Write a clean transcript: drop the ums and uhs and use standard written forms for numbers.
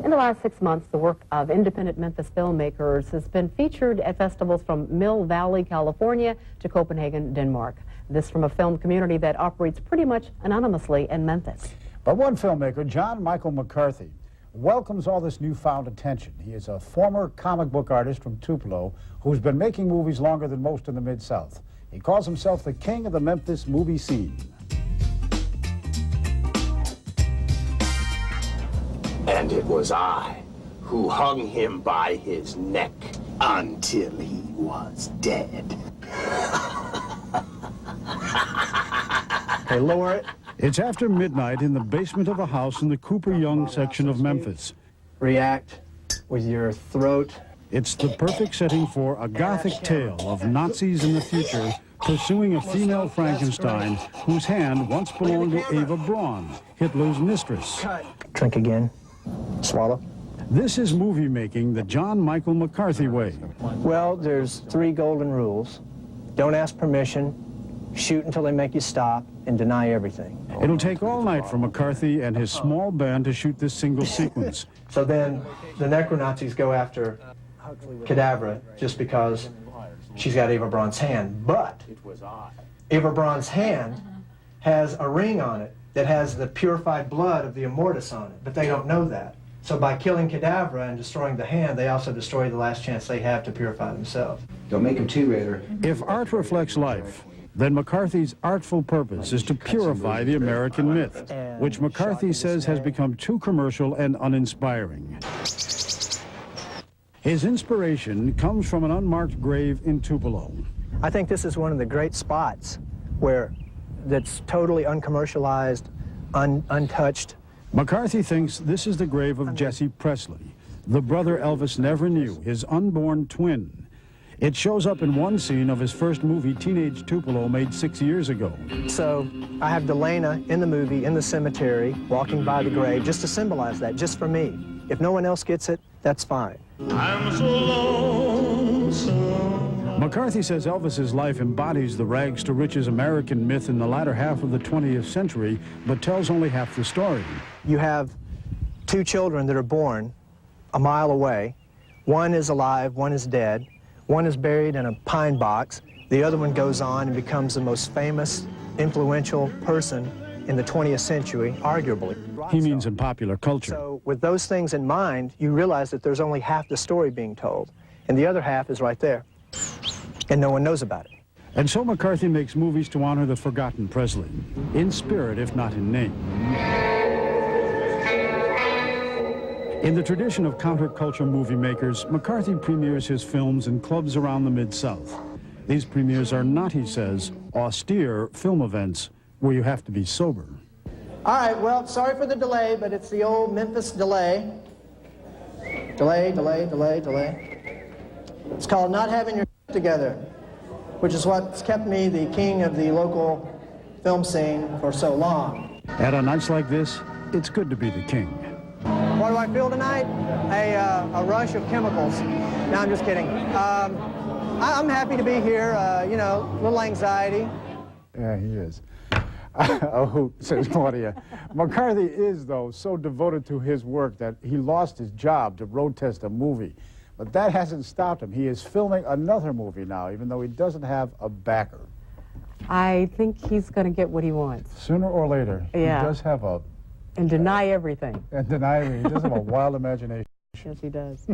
In the last 6 months, the work of independent Memphis filmmakers has been featured at festivals from Mill Valley, California to Copenhagen, Denmark. This from a film community that operates pretty much anonymously in Memphis. But one filmmaker, John Michael McCarthy, welcomes all this newfound attention. He is a former comic book artist from Tupelo who's been making movies longer than most in the Mid-South. He calls himself the king of the Memphis movie scene. And it was I who hung him by his neck until he was dead. Okay, lower it. It's after midnight in the basement of a house in the Cooper Young section of Memphis. React with your throat. It's the perfect setting for a gothic tale of Nazis in the future pursuing a female Frankenstein whose hand once belonged to Eva Braun, Hitler's mistress. Drink again. Swallow. This is movie making the John Michael McCarthy way. Well, there's 3 golden rules. Don't ask permission, shoot until they make you stop, and deny everything. It'll take all night for McCarthy and his small band to shoot this single sequence. So then the necro-Nazis go after Cadavera just because she's got Eva Braun's hand. But Eva Braun's hand has a ring on it that has the purified blood of the Immortus on it, but they don't know that. So by killing Cadavera and destroying the hand, they also destroy the last chance they have to purify themselves. Don't make him too raider. If art reflects life, then McCarthy's artful purpose is to purify the American myth, which McCarthy says has become too commercial and uninspiring. His inspiration comes from an unmarked grave in Tupelo. I think this is one of the great spots that's totally uncommercialized, untouched. McCarthy thinks this is the grave of Jesse Presley, the brother Elvis never knew, his unborn twin. It shows up in one scene of his first movie, Teenage Tupelo, made 6 years ago. So I have Delana in the movie, in the cemetery, walking by the grave, just to symbolize that, just for me. If no one else gets it, that's fine. I'm so lonesome. McCarthy says Elvis's life embodies the rags to riches American myth in the latter half of the 20th century, but tells only half the story. You have 2 children that are born a mile away. One is alive, one is dead. One is buried in a pine box. The other one goes on and becomes the most famous, influential person in the 20th century, arguably. He means in popular culture. So with those things in mind, you realize that there's only half the story being told, and the other half is right there, and no one knows about it. And so McCarthy makes movies to honor the forgotten Presley, in spirit if not in name. In the tradition of counterculture movie makers, McCarthy premieres his films in clubs around the Mid-South. These premieres are not, he says, austere film events where you have to be sober. All right, well, sorry for the delay, but it's the old Memphis delay. Delay, delay, delay, delay. It's called not having your together, which is what's kept me the king of the local film scene for so long. At a night like this, it's good to be the king. What do I feel tonight? A rush of chemicals. No, I'm just kidding. I'm happy to be here, you know, a little anxiety. Yeah, he is. Oh, says Claudia. McCarthy is, though, so devoted to his work that he lost his job to road test a movie. But that hasn't stopped him. He is filming another movie now, even though he doesn't have a backer. I think he's going to get what he wants. Sooner or later, Yeah. He does have a... And deny everything. And deny everything. He does have a wild imagination. Yes, he does.